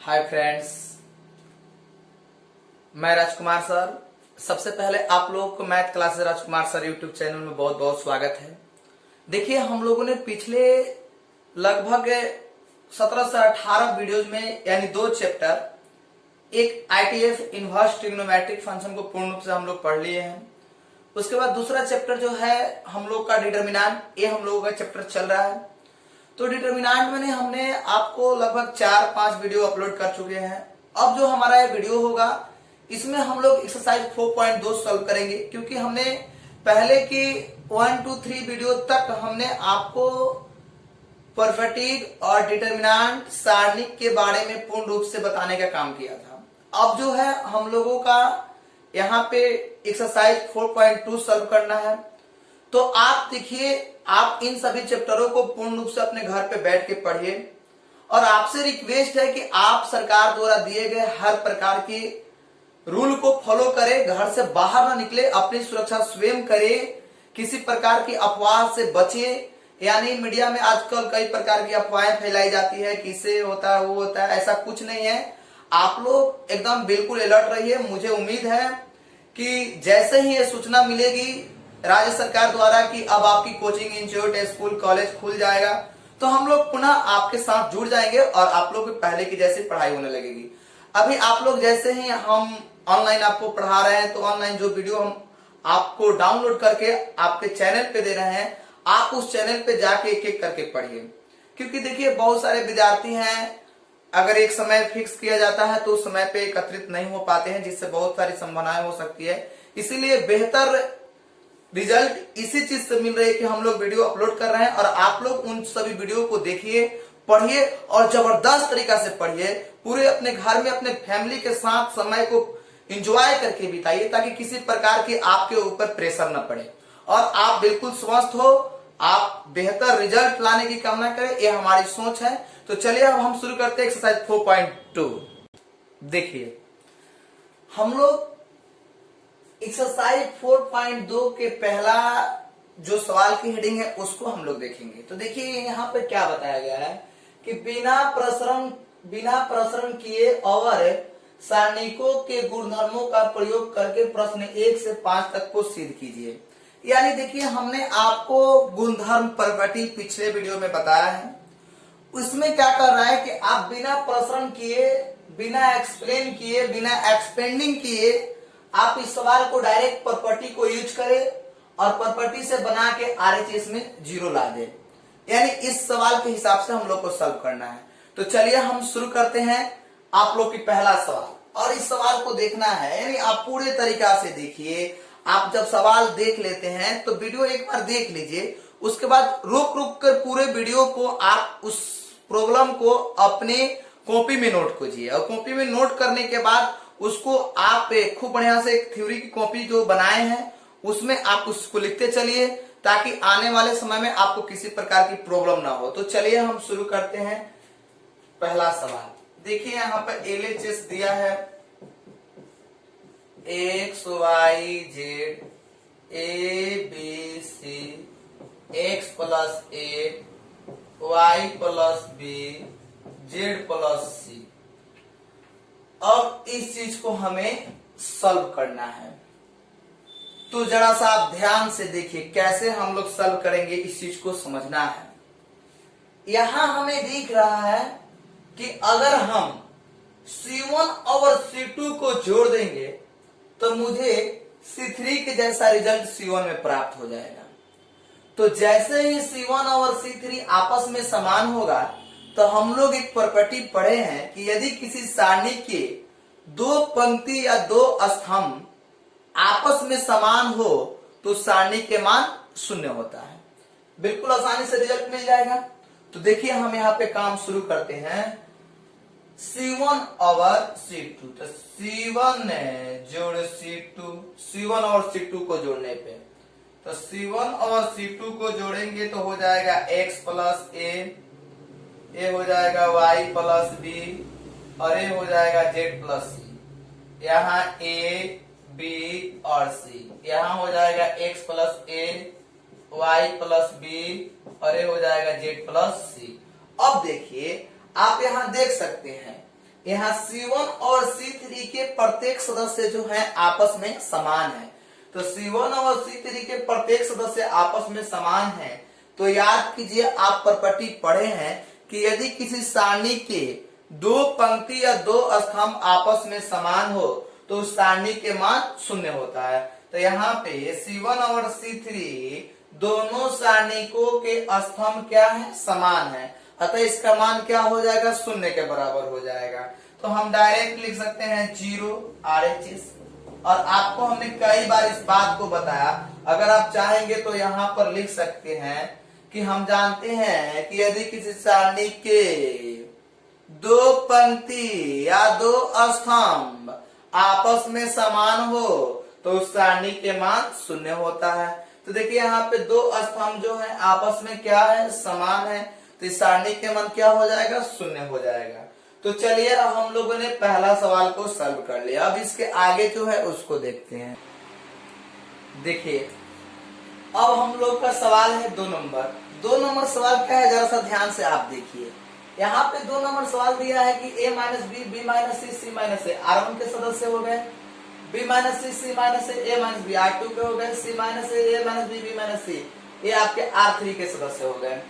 Hi friends, मैं राजकुमार sir. सबसे पहले आप लोग को मैथ क्लासेस राजकुमार सर यूट्यूब चैनल में बहुत बहुत स्वागत है। देखिए, हम लोगों ने पिछले लगभग 17 से 18 वीडियोज में यानी 2 चैप्टर, एक आईटीएफ इनवर्स ट्रिग्नोमेट्रिक फंक्शन को पूर्ण रूप से हम लोग पढ़ लिए हैं। उसके बाद दूसरा चैप्टर जो है हम लोग का डिटर्मिनेंट, ये हम लोगों का चैप्टर चल रहा है। तो डिटर्मिनेंट में हमने आपको लगभग 4-5 वीडियो अपलोड कर चुके हैं। अब जो हमारा ये वीडियो होगा इसमें हम लोग एक्सरसाइज 4.2 सॉल्व करेंगे, क्योंकि हमने पहले की 1 2 3 वीडियो तक हमने आपको परफेक्टिव और डिटर्मिनेंट सारणिक के बारे में पूर्ण रूप से बताने का काम किया था। अब जो है हम लोगों का यहाँ पे एक्सरसाइज 4.2 सॉल्व करना है। तो आप देखिए, आप इन सभी चैप्टरों को पूर्ण रूप से अपने घर पे बैठ के पढ़िए और आपसे रिक्वेस्ट है कि आप सरकार द्वारा दिए गए हर प्रकार की रूल को फॉलो करें, घर से बाहर ना निकले, अपनी सुरक्षा स्वयं करें, किसी प्रकार की अफवाह से बचे। यानी मीडिया में आजकल कई प्रकार की अफवाहें फैलाई जाती है, किसे होता है वो होता है, ऐसा कुछ नहीं है। आप लोग एकदम बिल्कुल अलर्ट रहिए। मुझे उम्मीद है कि जैसे ही ये सूचना मिलेगी राज्य सरकार द्वारा कि अब आपकी कोचिंग इंस्टीट्यूट, स्कूल, कॉलेज खुल जाएगा, तो हम लोग पुनः आपके साथ जुड़ जाएंगे और आप लोग की पहले की जैसी पढ़ाई होने लगेगी। अभी आप लोग जैसे ही हम ऑनलाइन आपको पढ़ा रहे हैं, तो ऑनलाइन जो वीडियो हम आपको डाउनलोड करके आपके चैनल पे दे रहे हैं, आप उस चैनल पे जाके एक एक करके पढ़िए। क्योंकि देखिए, बहुत सारे विद्यार्थी हैं, अगर एक समय फिक्स किया जाता है तो उस समय पे एकत्रित नहीं हो पाते हैं, जिससे बहुत सारी संभावनाएं हो सकती है। इसीलिए बेहतर रिजल्ट इसी चीज से मिल रही है कि हम लोग वीडियो अपलोड कर रहे हैं और आप लोग उन सभी वीडियो को देखिए, पढ़िए और जबरदस्त तरीका से पढ़िए। पूरे अपने घर में अपने फैमिली के साथ समय को एंजॉय करके बिताइए, ताकि किसी प्रकार की आपके ऊपर प्रेशर न पड़े और आप बिल्कुल स्वस्थ हो, आप बेहतर रिजल्ट लाने की कामना करें, ये हमारी सोच है। तो चलिए अब हम शुरू करते हैं एक्सरसाइज 4.2। देखिए, हम लोग एक्सरसाइज 4.2 के पहला जो सवाल की हेडिंग है उसको हम लोग देखेंगे। तो देखिए, यहाँ पे क्या बताया गया है कि बिना प्रसरण किए और सारणिकों के गुणधर्मों का प्रयोग करके प्रश्न 1 से 5 तक को सिद्ध कीजिए। यानी देखिए, हमने आपको गुणधर्म प्रॉपर्टी पिछले वीडियो में बताया है। उसमें क्या कर रहा है कि आप बिना प्रसरण किए, बिना एक्सप्लेन किए, बिना एक्सपेंडिंग किए आप इस सवाल को डायरेक्ट प्रॉपर्टी को यूज करें और प्रॉपर्टी से बना के आरएचएस में 0 ला दे। यानी इस सवाल के हिसाब से हम लोग को सॉल्व करना है। तो चलिए हम शुरू करते हैं आप लोग की पहला सवाल। और इस सवाल को देखना है, यानी आप पूरे तरीका से देखिए। आप जब सवाल देख लेते हैं तो वीडियो एक बार देख लीजिए, उसके बाद रुक रुक कर पूरे वीडियो को आप उस प्रॉब्लम को अपने कॉपी में नोट कीजिए और कॉपी में नोट करने के बाद उसको आप खूब बढ़िया से एक थ्योरी की कॉपी जो बनाए हैं उसमें आप उसको लिखते चलिए, ताकि आने वाले समय में आपको किसी प्रकार की प्रॉब्लम ना हो। तो चलिए हम शुरू करते हैं पहला सवाल। देखिए, यहाँ पर एलएचएस दिया है X Y Z A B C, X plus A, Y plus B, Z plus C. अब इस चीज को हमें सॉल्व करना है। तो जरा सा आप ध्यान से देखिए कैसे हम लोग सॉल्व करेंगे, इस चीज को समझना है। यहां हमें दिख रहा है कि अगर हम C1 और C2 को जोड़ देंगे तो मुझे C3 के जैसा रिजल्ट C1 में प्राप्त हो जाएगा। तो जैसे ही C1 और C3 आपस में समान होगा, तो हम लोग एक प्रॉपर्टी पढ़े हैं कि यदि किसी सारणी के 2 पंक्ति या 2 स्तंभ आपस में समान हो तो सारणी के मान 0 होता है। बिल्कुल आसानी से रिजल्ट मिल जाएगा। तो देखिए, हम यहाँ पे काम शुरू करते हैं। C1 और C2, तो C1 जोड़ C2, C1 और C2 को जोड़ने पे, तो C1 और C2 को जोड़ेंगे तो हो जाएगा x प्लस ए हो जाएगा y प्लस बी और ए हो जाएगा z प्लस सी। यहाँ a b और c, यहाँ हो जाएगा x प्लस ए, y प्लस बी और ए हो जाएगा z प्लस सी। अब देखिए, आप यहाँ देख सकते हैं यहाँ C1 और C3 के प्रत्येक सदस्य जो है आपस में समान है। तो C1 और C3 के प्रत्येक सदस्य आपस में समान है। तो याद कीजिए, आप प्रॉपर्टी पढ़े हैं कि यदि किसी सारणी के दो पंक्ति या दो स्तंभ आपस में समान हो तो उस सारणी के मान शून्य होता है। तो यहाँ पे C1 और C3 दोनों सारणिकों के स्तंभ क्या है, समान है, अतः इसका मान क्या हो जाएगा, शून्य के बराबर हो जाएगा। तो हम डायरेक्ट लिख सकते हैं 0 RHS। और आपको हमने कई बार इस बात को बताया, अगर आप चाहेंगे तो यहाँ पर लिख सकते हैं कि हम जानते हैं कि यदि किसी सारणी के दो पंक्ति या दो स्तंभ आपस में समान हो तो उस सारणी के मान शून्य होता है। तो देखिए यहाँ पे दो स्तंभ जो है आपस में क्या है, समान है, तो इस सारणी के मान क्या हो जाएगा, शून्य हो जाएगा। तो चलिए अब हम लोगों ने पहला सवाल को सॉल्व कर लिया। अब इसके आगे जो है उसको देखते हैं। देखिए अब हम लोग का सवाल है 2 नंबर। 2 नंबर सवाल क्या है, जरा सा ध्यान से आप देखिए। यहाँ पे 2 नंबर सवाल दिया है कि a minus B, B minus C, C minus A R1 के सदस्य हो गए, b minus C, C minus A, a minus B R2 के हो गए, c minus A, a minus B, B minus C, ये आपके R3 के सदस्य हो गए।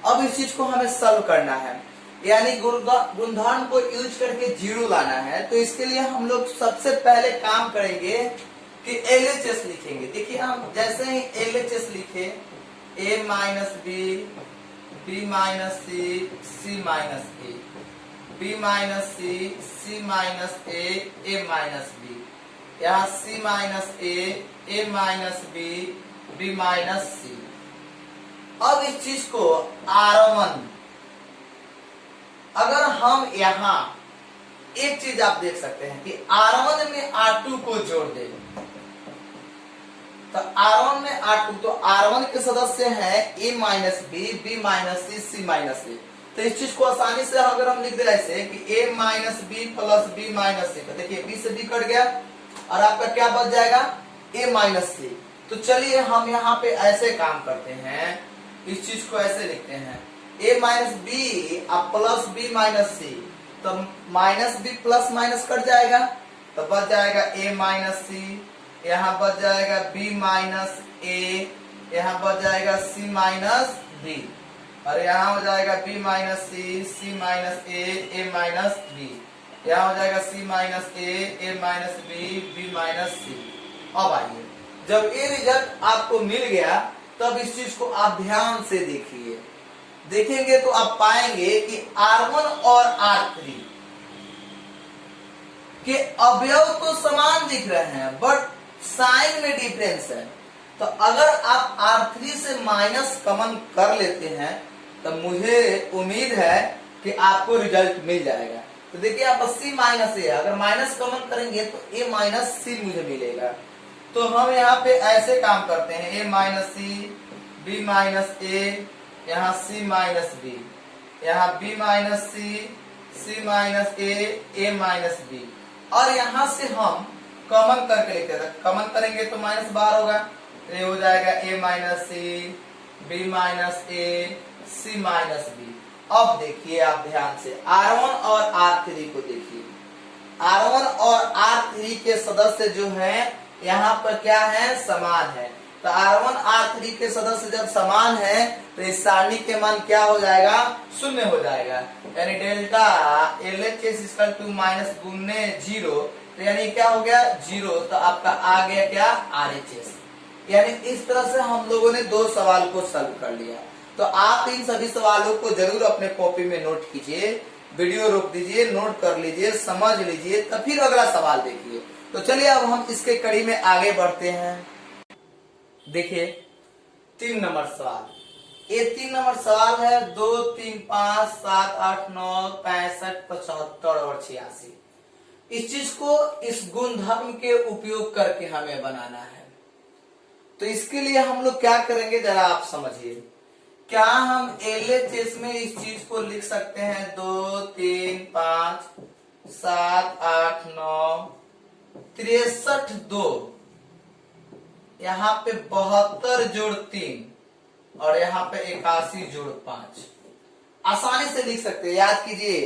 अब इस चीज को हमें सॉल्व करना है, यानी गुणधर्म को यूज करके जीरो लाना है। तो इसके लिए हम लोग सबसे पहले काम करेंगे कि LHS लिखेंगे। देखिए हम जैसे ही LHS लिखे, a minus B, b minus C, c minus A, b minus C, c minus A, a minus B, यहाँ c minus A, a minus B, b minus C. अब इस चीज को R1, अगर हम यहाँ एक चीज आप देख सकते हैं कि R1 में R2 को जोड़ दे, तो R1 में R2, तो R1 के सदस्य हैं a minus B, b minus C, c minus A. तो इस चीज को आसानी से अगर हम लिख दे ऐसे कि a minus B plus b minus C, तो देखिए b से b कट गया और आपका क्या बच जाएगा, a माइनस सी। तो चलिए हम यहाँ पे ऐसे काम करते हैं, इस चीज को ऐसे लिखते हैं a minus B plus b minus C, तो minus b plus minus cut जाएगा, तो बच जाएगा a माइनस सी, यहाँ बच जाएगा b माइनस a, यहाँ बच जाएगा c माइनस b, और यहाँ हो जाएगा b minus C, c minus a, a minus b, यहाँ हो जाएगा c minus a minus b minus c। अब आइए, जब ये रिजल्ट आपको मिल गया तब इस चीज को आप ध्यान से देखिए, देखेंगे तो आप पाएंगे कि R1 और R3 के अवयव तो समान दिख रहे हैं बट साइन में डिफरेंस है। तो अगर आप R3 से माइनस कॉमन कर लेते हैं तो मुझे उम्मीद है कि आपको रिजल्ट मिल जाएगा। तो देखिए आप c माइनस ए, अगर माइनस कॉमन करेंगे तो a माइनस सी मुझे मिलेगा। तो हम यहाँ पे ऐसे काम करते हैं, a minus C, b minus A, यहाँ c माइनस b, यहाँ b minus C, c minus A, a minus b, और यहाँ से हम कॉमन करके लिखते हैं। कॉमन करेंगे तो माइनस बाहर होगा, तो ये हो जाएगा a minus C, b minus a, c minus b। अब देखिए आप ध्यान से R1 और R3 को देखिए, R1 और R3 के सदस्य जो हैं यहाँ पर क्या है, समान है। तो R1 R3 के सदस्य जब समान है तो इस सारणी के मान क्या हो जाएगा, शून्य हो जाएगा, यानी delta LHS equal to minus गुने 0, तो यानी क्या हो गया 0, तो आपका आ गया क्या, RHS। यानी इस तरह से हम लोगों ने 2 सवाल को सॉल्व कर लिया। तो आप इन सभी सवालों को जरूर अपने कॉपी में नोट कीजिए, वीडियो रोक दीजिए, नोट कर लीजिए, समझ लीजिए, तब फिर अगला सवाल देखिए। तो चलिए अब हम इसके कड़ी में आगे बढ़ते हैं। देखिए 3 नंबर सवाल, ये 3 नंबर सवाल है 2, 3, 5, 7, 8, 9, 65, 75 और 86। इस चीज को इस गुणधर्म के उपयोग करके हमें बनाना है। तो इसके लिए हम लोग क्या करेंगे जरा आप समझिए। क्या हम LHS में इस चीज को लिख सकते हैं 2, 3, 5, 7, 8, 9, 63, 2, यहाँ पे 72 जोड़ 3 और यहाँ पे 81 जोड़ 5 आसानी से लिख सकते हैं। याद कीजिए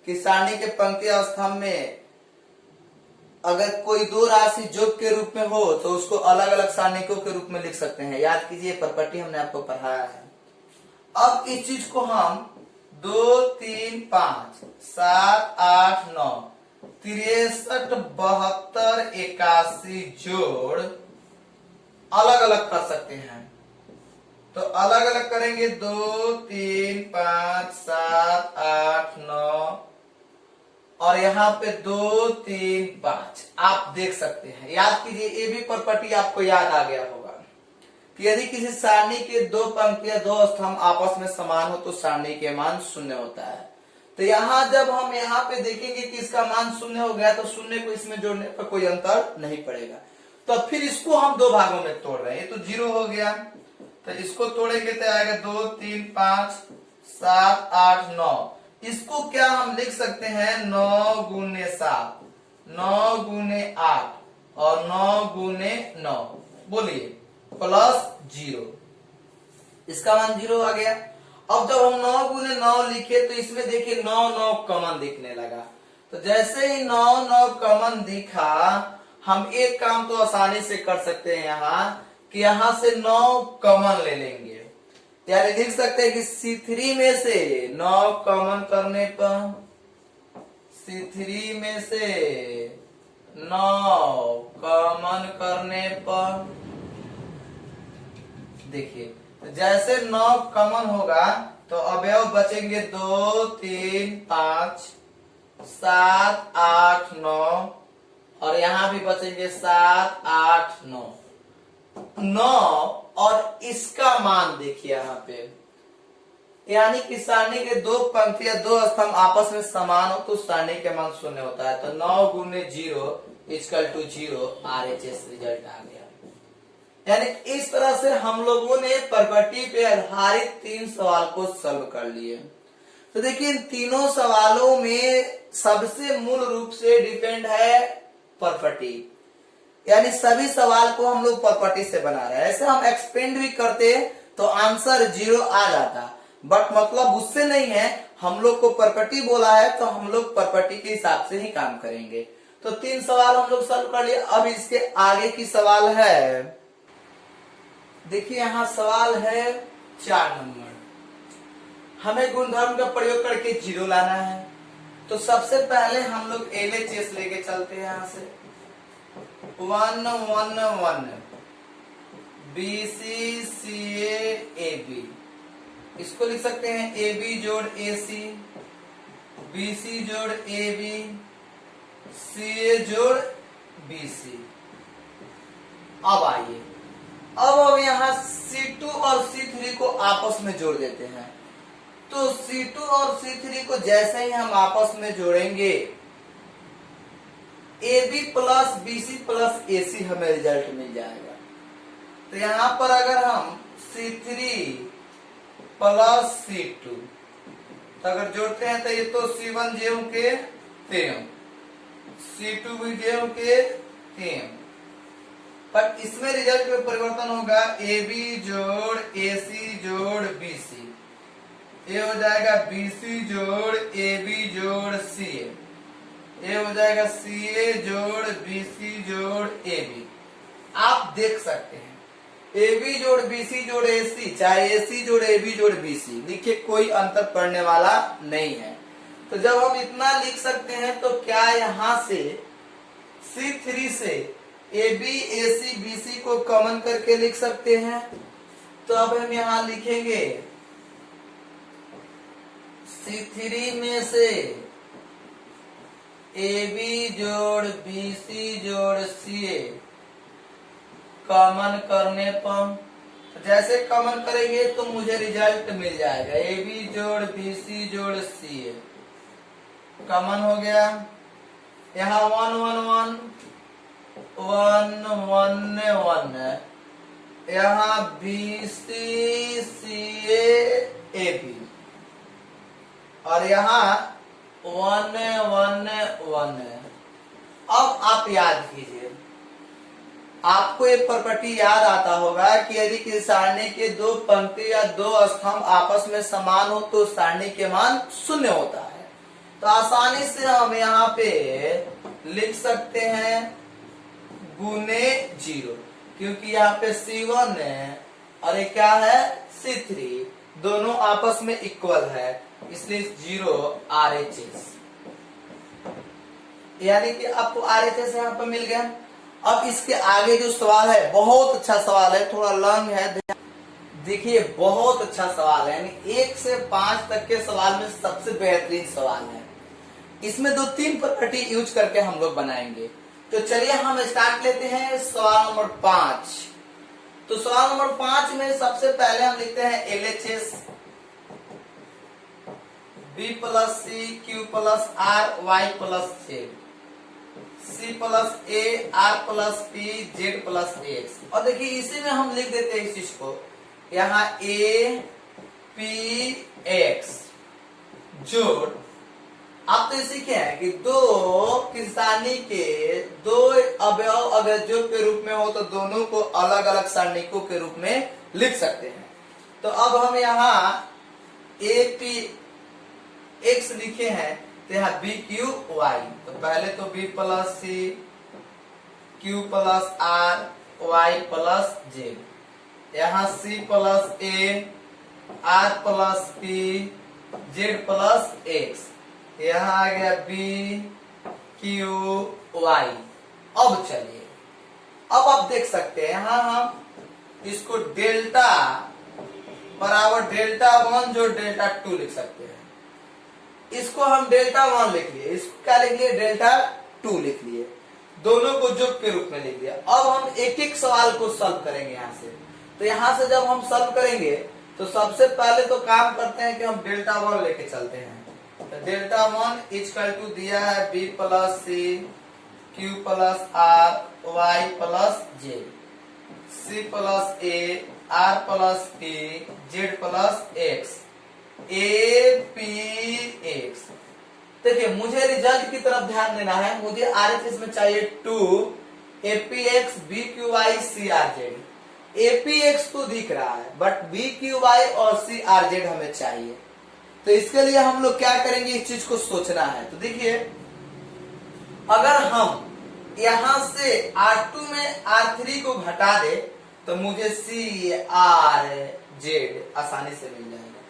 कि सारणी के पंक्ति और स्तंभ में अगर कोई दो राशि योग के रूप में हो तो उसको अलग अलग सारणिकों के रूप में लिख सकते हैं। याद कीजिए प्रॉपर्टी हमने आपको पढ़ाया है। अब इस चीज को हम 2 3 5 7 8 9 63 72 81 जोड़ अलग अलग कर सकते हैं। तो अलग अलग करेंगे 2 3 5 7 8 9 और यहाँ पे 2 3 5 आप देख सकते हैं। याद कीजिए ये भी प्रॉपर्टी आपको याद आ गया होगा कि यदि किसी सारणी के दो पंक्तियां दो स्तंभ आपस में समान हो तो सारणी के मान शून्य होता है। तो यहाँ जब हम यहाँ पे देखेंगे कि इसका मान शून्य हो गया तो शून्य को इसमें जोड़ने पर कोई अंतर नहीं पड़ेगा। तो फिर इसको हम दो भागों में तोड़ रहे हैं। ये तो 0 हो गया तो इसको तोड़ेंगे तो आएगा 2 3 5 7 8 9। इसको क्या हम लिख सकते हैं 9 गुने 7 9 गुने 8 और 9 गुने 9 बोलिए प्लस 0। इसका मान 0 आ गया। अब जब हम 9 गुने 9 लिखे तो इसमें देखिए 9 9 कॉमन दिखने लगा। तो जैसे ही 9 9 कॉमन दिखा हम एक काम तो आसानी से कर सकते हैं यहाँ कि यहाँ से 9 कॉमन ले लेंगे। यानी लिख सकते हैं कि C3 में से 9 कॉमन करने पर C3 में से 9 कॉमन करने पर देखिए तो जैसे 9 कॉमन होगा तो अवयव बचेंगे 2 3 5 7 8 9 और यहाँ भी बचेंगे 7 8 9 9 और इसका मान देखिए यहाँ पे यानी कि सारणी के दो पंक्तियां दो स्तंभ आपस में समान हो तो सारणी के मान शून्य होता है। तो 9 गुने 0 इक्वल टू 0 RHS रिजल्ट आ गया। यानी इस तरह से हम लोगों ने प्रॉपर्टी पे आधारित 3 सवाल को सॉल्व कर लिए। तो देखिए इन तीनों सवालों में सबसे मूल रूप से डिपेंड है प्रॉपर्टी। यानी सभी सवाल को हम लोग प्रॉपर्टी से बना रहे हैं। ऐसे हम एक्सपेंड भी करते तो आंसर 0 आ जाता, बट मतलब उससे नहीं है। हम लोग को प्रॉपर्टी बोला है तो हम लोग प्रॉपर्टी के हिसाब से ही काम करेंगे। तो 3 सवाल हम लोग सॉल्व कर लिए। अब इसके आगे की सवाल है, देखिए यहाँ सवाल है 4 नंबर। हमें गुणधर्म का प्रयोग करके 0 लाना है। तो सबसे पहले हम लोग LHS लेके चलते हैं। यहाँ से 1 1 1 BC CA AB, इसको लिख सकते हैं AB जोड़ AC, BC जोड़ AB, CA जोड़ BC। अब आइए अब हम यहाँ C2 और C3 को आपस में जोड़ देते हैं। तो C2 और C3 को जैसे ही हम आपस में जोड़ेंगे AB plus BC plus AC हमें रिजल्ट मिल जाएगा। तो यहाँ पर अगर हम C3 प्लस C2 तो अगर जोड़ते हैं तो ये तो C1 जेम के 3, C2 भी जेम के 3, पर इसमें रिजल्ट में परिवर्तन होगा AB जोड़ AC जोड़ BC। ये हो जाएगा BC जोड़ AB जोड़ CA। ये हो जाएगा CA जोड़ BC जोड़ AB। आप देख सकते हैं AB जोड़ BC जोड़ AC, चाहे AC जोड़ AB जोड़ BC देखिए कोई अंतर पड़ने वाला नहीं है। तो जब हम इतना लिख सकते हैं तो क्या यहाँ से C3 से AB AC BC को कॉमन करके लिख सकते हैं। तो अब हम यहाँ लिखेंगे C3 में से AB जोड़ BC जोड़ CA कॉमन करने पर जैसे कॉमन करेंगे तो मुझे रिजल्ट मिल जाएगा AB जोड़ BC जोड़ CA कॉमन हो गया। यहाँ 1 1 1 1 1 1 यहाँ BC CA AB और यहाँ 1 1 1। अब आप याद कीजिए, आपको एक प्रॉपर्टी याद आता होगा कि यदि किसी सारणी के दो पंक्ति या दो स्तंभ आपस में समान हो तो सारणी के मान शून्य होता है। तो आसानी से हम यहाँ पे लिख सकते हैं गुने 0, क्योंकि यहाँ पे C1 है और ये क्या है C3, दोनों आपस में इक्वल है, इसलिए 0 RHS, यानी कि आपको RHS यहाँ पर मिल गया। अब इसके आगे जो सवाल है बहुत अच्छा सवाल है, थोड़ा लॉन्ग है, देखिए बहुत अच्छा सवाल है, यानी 1 से 5 तक के सवाल में सबसे बेहतरीन सवाल है। इसमें 2-3 प्रॉपर्टी यूज करके हम लोग बनाएंगे। तो चलिए हम स्टार्ट लेते हैं सवाल नंबर 5। तो सवाल नंबर 5 में सबसे पहले हम लिखते हैं LHS B plus C Q plus R Y plus Z C plus A R plus P Z plus X। और देखिए इसी में हम लिख देते हैं इस चीज को, यहाँ A P X जोड़, आप तो इसी के हैं कि दो किसानी के दो अवयव अगर जोड़ के रूप में हो तो दोनों को अलग अलग सारणिकों के रूप में लिख सकते हैं। तो अब हम यहाँ A P X लिखे हैं, तो यहाँ B Q Y, तो पहले तो B plus C Q plus R Y plus Z, यहाँ C plus A R plus P Z plus X, यहाँ आ गया B Q Y। अब चलिए, अब आप देख सकते हैं यहाँ हम इसको डेल्टा बराबर डेल्टा 1 जो डेल्टा 2 लिख सकते हैं। इसको हम डेल्टा 1 लिख लिए, इसको क्या लिख लिए डेल्टा 2 लिख लिए, दोनों को जोड़ के रूप में लिख दिया। अब हम एक एक सवाल को सॉल्व करेंगे यहाँ से। तो यहाँ से जब हम सॉल्व करेंगे तो सबसे पहले तो काम करते हैं कि हम डेल्टा 1 लेके चलते हैं। तो डेल्टा 1 इक्वल टू दिया है B plus C Q plus R Y plus Z C plus A R plus P Z plus X A P X। देखिए मुझे रिजल्ट की तरफ ध्यान देना है, मुझे RHS में चाहिए 2 APX BQY CRZ। APX तो दिख रहा है बट BQY और CRZ हमें चाहिए, तो इसके लिए हम लोग क्या करेंगे, इस चीज को सोचना है। तो देखिए अगर हम यहां से R2 में R3 को घटा दे तो मुझे CRZ आसानी से मिल जाएगा।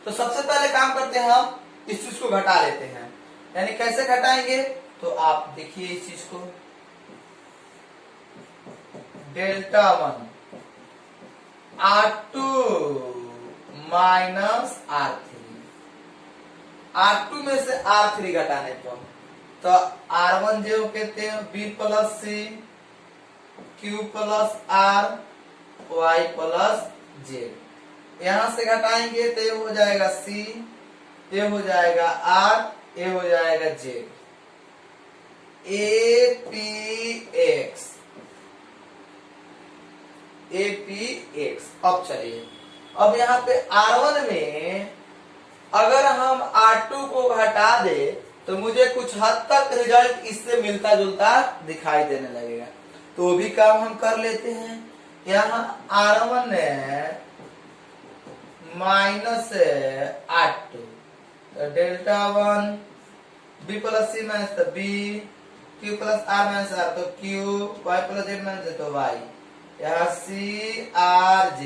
तो सबसे पहले काम करते हैं, हम इस चीज को घटा लेते हैं, यानी कैसे घटाएंगे, तो आप देखिए इस चीज को, delta 1 R2 minus R3, R2 में से R3 घटाने पर तो R1 जो कहते हैं B plus C Q plus R Y plus Z, यहां से घटाएंगे तो ये हो जाएगा C, ये हो जाएगा R, ये हो जाएगा Z, APX APX। अब चलिए, अब यहाँ पे R1 में अगर हम R2 को घटा दे तो मुझे कुछ हद तक रिजल्ट इससे मिलता जुलता दिखाई देने लगेगा, तो वो भी काम हम कर लेते हैं। यहाँ R1 माइनस R2, तो delta 1 B plus C minus तो B Q plus R minus R, तो Q Y plus Z minus तो Y, यहाँ CRZ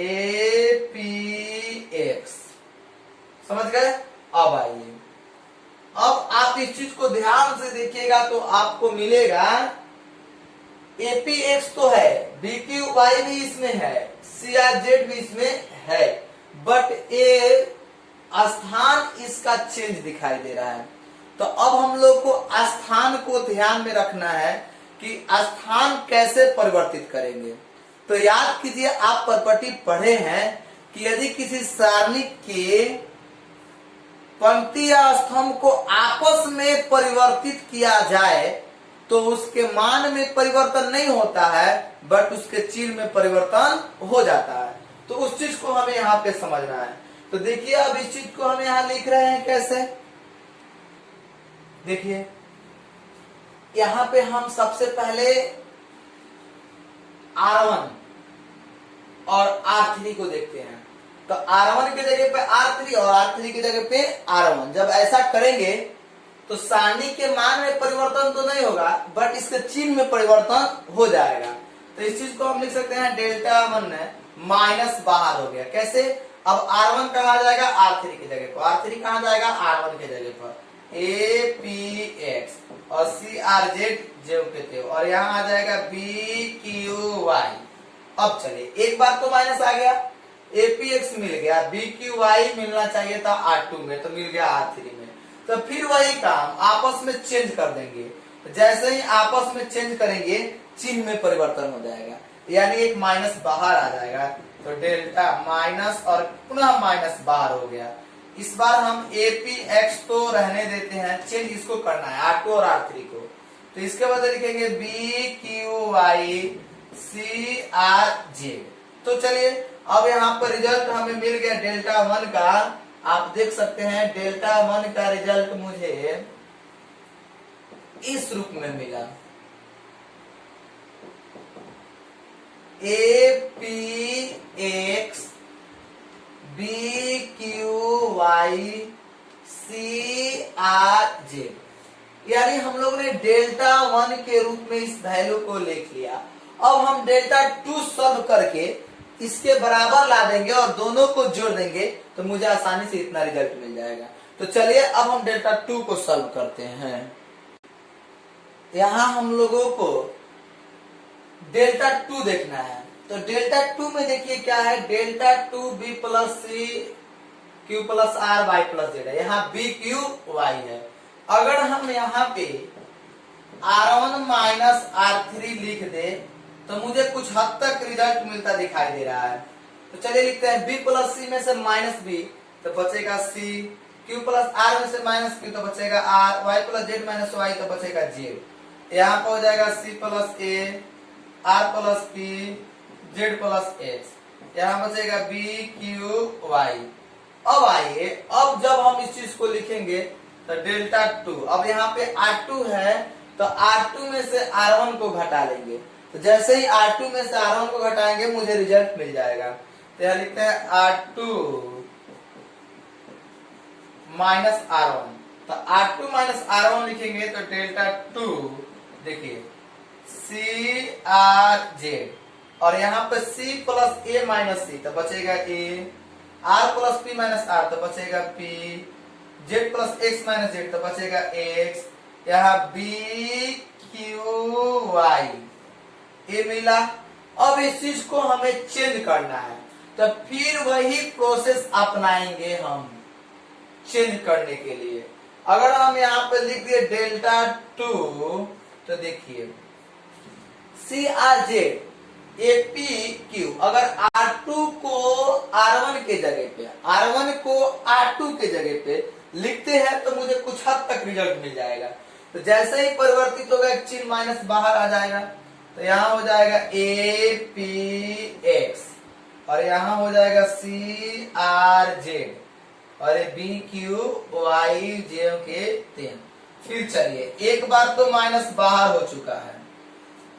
APX। समझ गए? अब आइए, अब आप इस चीज को ध्यान से देखिएगा तो आपको मिलेगा APX तो है, BQY भी इसमें है, CRZ भी इसमें है, बट ये स्थान इसका चेंज दिखाई दे रहा है। तो अब हम लोग को स्थान को ध्यान में रखना है कि स्थान कैसे परिवर्तित करेंगे। तो याद कीजिए, आप प्रॉपर्टी पढ़े हैं कि यदि किसी सारणी के पंक्ति या स्तंभ को आपस में परिवर्तित किया जाए तो उसके मान में परिवर्तन नहीं होता है बट उसके चिन्ह में परिवर्तन हो जाता है। तो उस चीज को हमें यहाँ पे समझना है। तो देखिए अब इस चीज को हम यहाँ लिख रहे हैं कैसे, देखिए यहाँ पे हम सबसे पहले R1 और R3 को देखते हैं। तो R1 की जगह पे R3 और R3 की जगह पे R1। जब ऐसा करेंगे तो सारणी के मान में परिवर्तन तो नहीं होगा, बट इसके चिन्ह में परिवर्तन हो जाएगा। तो इस चीज को हम लिख सकते हैं डेल्टा 1 माइनस बाहर हो गया। कैसे? अब R1 कहा जाएगा R3 की जगह पर, R3 कहा जाएगा R1 की जगह पर, APX और CRZ जो कहते हो, और यहाँ आ जाएगा BQY। अब चलिए, एक बार तो माइनस आ गया, APX मिल गया, BQY मिलना चाहिए था R2 में, तो मिल गया R3 में। तो फिर वही काम आपस में चेंज कर देंगे। जैसे ही आपस में चेंज करेंगे चिन्ह में परिवर्तन हो जाएगा, यानी एक माइनस बाहर आ जाएगा। तो डेल्टा माइनस और पुनः माइनस बाहर हो गया। इस बार हम APX तो रहने देते हैं, चेंज इसको करना है R2 और R3 को। तो इसके बदले लिखेंगे BQY CRZ। तो चलिए, अब यहाँ पर रिजल्ट हमें मिल गया डेल्टा 1 का। आप देख सकते हैं डेल्टा 1 का रिजल्ट मुझे इस रूप में मिला, APX BQY CRZ। यानी हम लोग ने डेल्टा 1 के रूप में इस वैल्यू को लिख लिया। अब हम डेल्टा 2 सॉल्व करके इसके बराबर ला देंगे और दोनों को जोड़ देंगे, तो मुझे आसानी से इतना रिजल्ट मिल जाएगा। तो चलिए अब हम डेल्टा 2 को सॉल्व करते हैं। यहां हम लोगों को डेल्टा 2 देखना है। तो डेल्टा 2 में देखिए क्या है, delta 2B plus C Q plus R Y plus Z है, यहाँ BQY है। अगर हम यहाँ पे R1 माइनस R3 लिख दे तो मुझे कुछ हद तक रिजल्ट मिलता दिखाई दे रहा है। तो चलिए लिखते हैं B प्लस C में से माइनस B तो बचेगा C, Q प्लस R में से माइनस Q तो बचेगा R, Y plus Z minus Y तो बचेगा Z। यहाँ पर हो जाएगा C plus A, R plus P, Z plus H, यहाँ बचेगा BQY। अब आइए, अब जब हम इस चीज को लिखेंगे तो डेल्टा 2, अब यहाँ पे R2 है तो R2 में से R1 को घटा लेंगे। तो जैसे ही R2 में से R1 को घटाएंगे मुझे रिजल्ट मिल जाएगा। तो यहाँ लिखते हैं R2 माइनस R1। तो R2 माइनस R1 लिखेंगे तो डेल्टा 2 देखिए CRZ, और यहाँ पे C plus A minus C तो बचेगा A, R plus P minus R तो बचेगा P, Z plus X minus Z तो बचेगा X, यहाँ BQY ये मिला। अब इस चीज को हमें चेंज करना है, तो फिर वही प्रोसेस अपनाएंगे हम चेंज करने के लिए। अगर हम यहाँ पे लिख दिए डेल्टा 2 तो देखिए CRZ APQ, अगर R2 को R1 के जगह पे, R1 को R2 के जगह पे लिखते हैं तो मुझे कुछ हद तक रिजल्ट मिल जाएगा। तो जैसे ही परिवर्तित होगा एक चिन्ह माइनस बाहर आ जाएगा। तो यहाँ हो जाएगा APX और यहाँ हो जाएगा CRZ और BQY के 3। फिर चलिए, एक बार तो माइनस बाहर हो चुका है,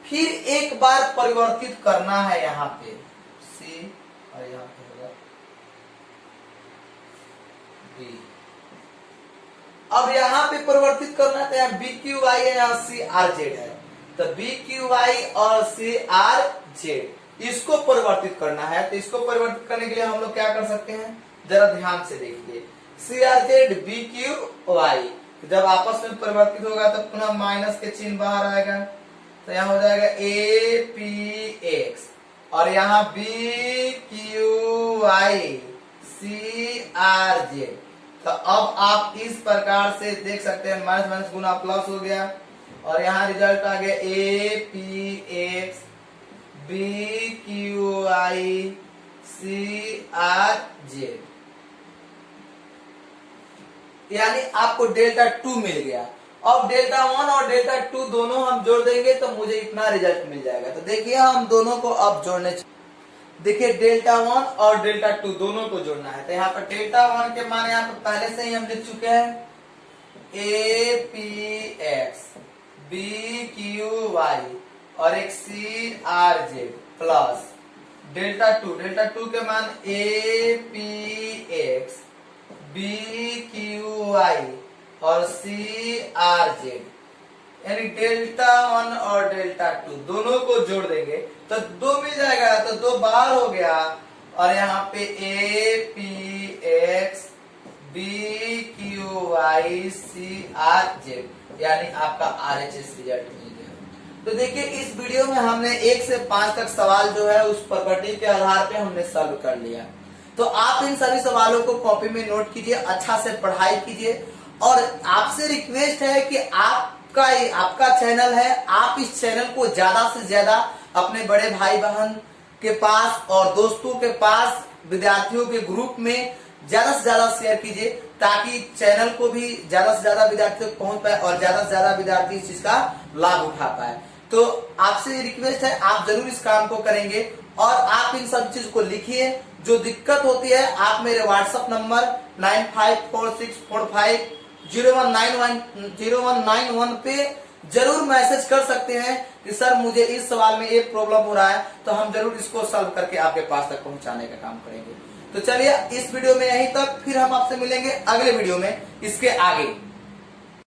फिर एक बार परिवर्तित करना है यहाँ पे C और यहाँ पे होगा B। अब यहाँ पे परिवर्तित करना है तो यहाँ BQY है, यहाँ CRZ है। तो BQY और CRZ इसको परिवर्तित करना है। तो इसको परिवर्तित करने के लिए हम लोग क्या कर सकते हैं, जरा ध्यान से देखिए। CRZ BQY जब आपस में परिवर्तित होगा तो पुनः माइनस के चिन्ह बाहर आएगा। तो यहाँ हो जाएगा APX और यहाँ BQY CRZ। तो अब आप इस प्रकार से देख सकते हैं, माइनस माइनस गुना प्लस हो गया और यहाँ रिजल्ट आ गया APX BQY CRZ, यानी आपको डेल्टा 2 मिल गया। अब डेल्टा 1 और डेल्टा 2 दोनों हम जोड़ देंगे तो मुझे इतना रिजल्ट मिल जाएगा। तो देखिए हम दोनों को अब जोड़ने, देखिए डेल्टा 1 और डेल्टा 2 दोनों को जोड़ना है। तो यहाँ पर डेल्टा 1 के मान यहाँ पर पहले से ही हम लिख चुके हैं APX BQY और एक CRZ प्लस डेल्टा टू के मान a p x b q i और सी आर जेड, यानी डेल्टा वन और डेल्टा टू दोनों को जोड़ देंगे तो 2 मिल जाएगा, तो 2 बार हो गया। और यहाँ पे a p x b q i c r z, यानी आपका RHS रिजल्ट मिल गया। तो देखिए इस वीडियो में हमने 1 से 5 तक सवाल जो है उस प्रॉपर्टी के आधार पे हमने सॉल्व कर लिया। तो आप इन सभी सवालों को कॉपी में नोट कीजिए, अच्छा से पढ़ाई कीजिए, और आपसे रिक्वेस्ट है कि आपका चैनल है, आप इस चैनल को ज्यादा से ज्यादा अपने बड़े भाई बहन के पास और दोस्तों के पास, विद्यार्थियों के ग्रुप में ज्यादा से ज्यादा शेयर कीजिए, ताकि चैनल को भी ज्यादा से ज्यादा विद्यार्थियों तक पहुंच पाए और ज्यादा से ज्यादा विद्यार्थी इस चीज का लाभ उठा पाए। तो आपसे रिक्वेस्ट है, आप जरूर इस काम को करेंगे और आप इन सब चीज को लिखिए। जो दिक्कत होती है आप मेरे व्हाट्सएप नंबर 9546450191 पे जरूर मैसेज कर सकते हैं कि सर मुझे इस सवाल में एक प्रॉब्लम हो रहा है, तो हम जरूर इसको सॉल्व करके आपके पास तक पहुंचाने का काम करेंगे। तो चलिए इस वीडियो में यहीं तक, फिर हम आपसे मिलेंगे अगले वीडियो में इसके आगे।